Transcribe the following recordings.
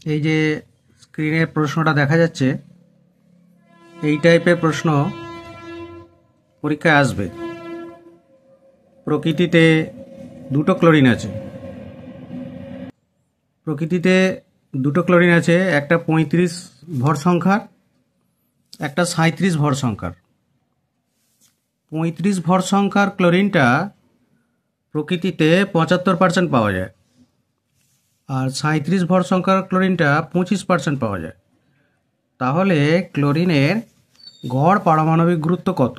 এই যে স্ক্রিনের প্রশ্নটা দেখা যাচ্ছে, এই টাইপের প্রশ্ন পরীক্ষায় আসবে। প্রকৃতিতে দুটো ক্লোরিন আছে, একটা 35 ভর সংখ্যার, একটা 37 ভর সংখ্যার। 35 ভর সংখ্যার ক্লোরিনটা প্রকৃতিতে 75% পাওয়া যায়, আর 37 ভর সংখ্যার ক্লোরিনটা 25% পাওয়া যায়। তাহলে ক্লোরিনের গড় পারমাণবিক গুরুত্ব কত?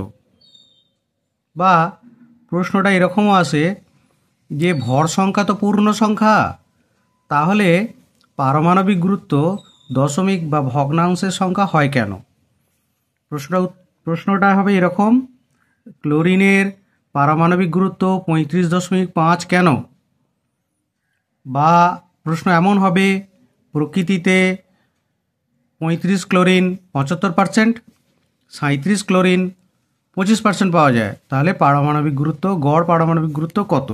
বা প্রশ্নটা এরকমও আসে যে ভর সংখ্যা তো পূর্ণ সংখ্যা, তাহলে পারমাণবিক গুরুত্ব দশমিক বা ভগ্নাংশের সংখ্যা হয় কেন? প্রশ্নটা হবে এরকম, ক্লোরিনের পারমাণবিক গুরুত্ব 35.5 কেন? বা প্রশ্ন এমন হবে, প্রকৃতিতে 35 ক্লোরিন 75%, 37 ক্লোরিন 25% পাওয়া যায়, তাহলে গড় পারমাণবিক গুরুত্ব কত?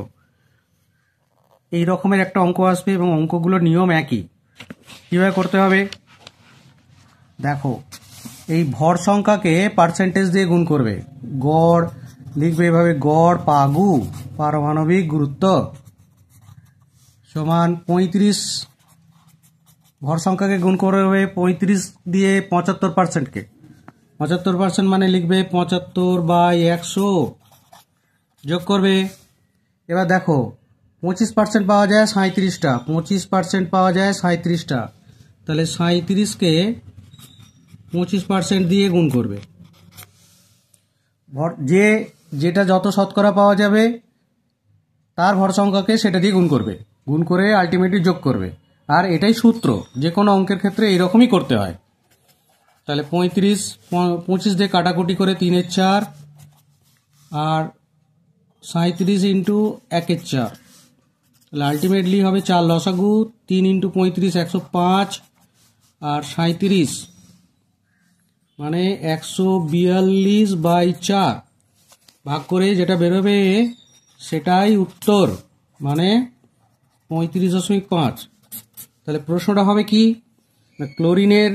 এই রকমের একটা অঙ্ক আসবে এবং অঙ্কগুলোর নিয়ম একই। কীভাবে করতে হবে দেখো, এই ভর সংখ্যাকে পার্সেন্টেজ দিয়ে গুণ করবে। গড় লিখবে এভাবে, গড় পাগু পারমাণবিক গুরুত্ব সমান 35 ভর সংখ্যাকে গুণ করবে 35 দিয়ে 75%কে। 75% মানে লিখবে 75/100, যোগ করবে। এবার দেখো 25% পাওয়া যায় 37টা, 25% পাওয়া যায় 37টা, তাহলে 37কে 25% দিয়ে গুণ করবে। যেটা যত শতকরা পাওয়া যাবে তার ভর সংখ্যাকে সেটা দিয়ে গুণ করবে, গুণ করে আলটিমেটলি যোগ করবে। আর এটাই সূত্র, যে কোনো অঙ্কের ক্ষেত্রে এইরকমই করতে হয়। তাহলে 25 দিয়ে কাটাকুটি করে 3-4, আর 37 ইন্টু 1-4, তাহলে আলটিমেটলি হবে 4 লসাগু, 3 ইন্টু 35 105, আর 37 মানে 142/4 ভাগ করে যেটা বেরোবে সেটাই উত্তর, মানে 35.5। তাহলে প্রশ্নটা হবে কি, ক্লোরিনের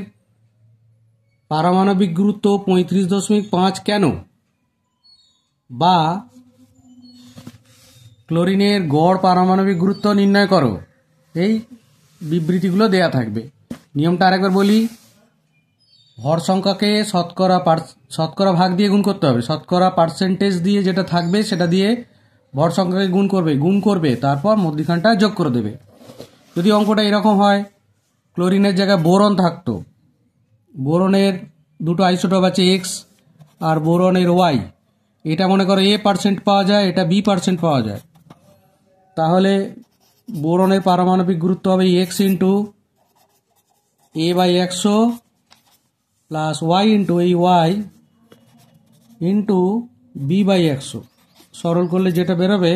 পারমাণবিক গুরুত্ব 35.5 কেন? বা ক্লোরিনের গড় পারমাণবিক গুরুত্ব নির্ণয় করো। এই বিবৃতিগুলো দেয়া থাকবে। নিয়মটা আরেকবার বলি, ভর সংখ্যাকে শতকরা ভাগ দিয়ে গুণ করতে হবে, শতকরা পার্সেন্টেজ দিয়ে যেটা থাকবে সেটা দিয়ে ভর সংখ্যাকে গুণ করবে, তারপর মধ্যিখানটা যোগ করে দেবে। যদি অঙ্কটা এরকম হয়, ক্লোরিনের জায়গায় বোরন থাকতো, বোরনের দুটো আইসোটোপ আছে এক্স আর বোরনের ওয়াই, এটা মনে করো A% পাওয়া যায়, এটা B% পাওয়া যায়, তাহলে বোরনের পারমাণবিক গুরুত্ব হবে X into A/100 plus Y into এই Y ইন্টু B/100। সরল করলে যেটা বেরোবে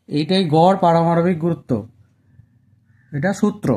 এইটাই গড় পারমাণবিক গুরুত্ব, এটা সূত্র।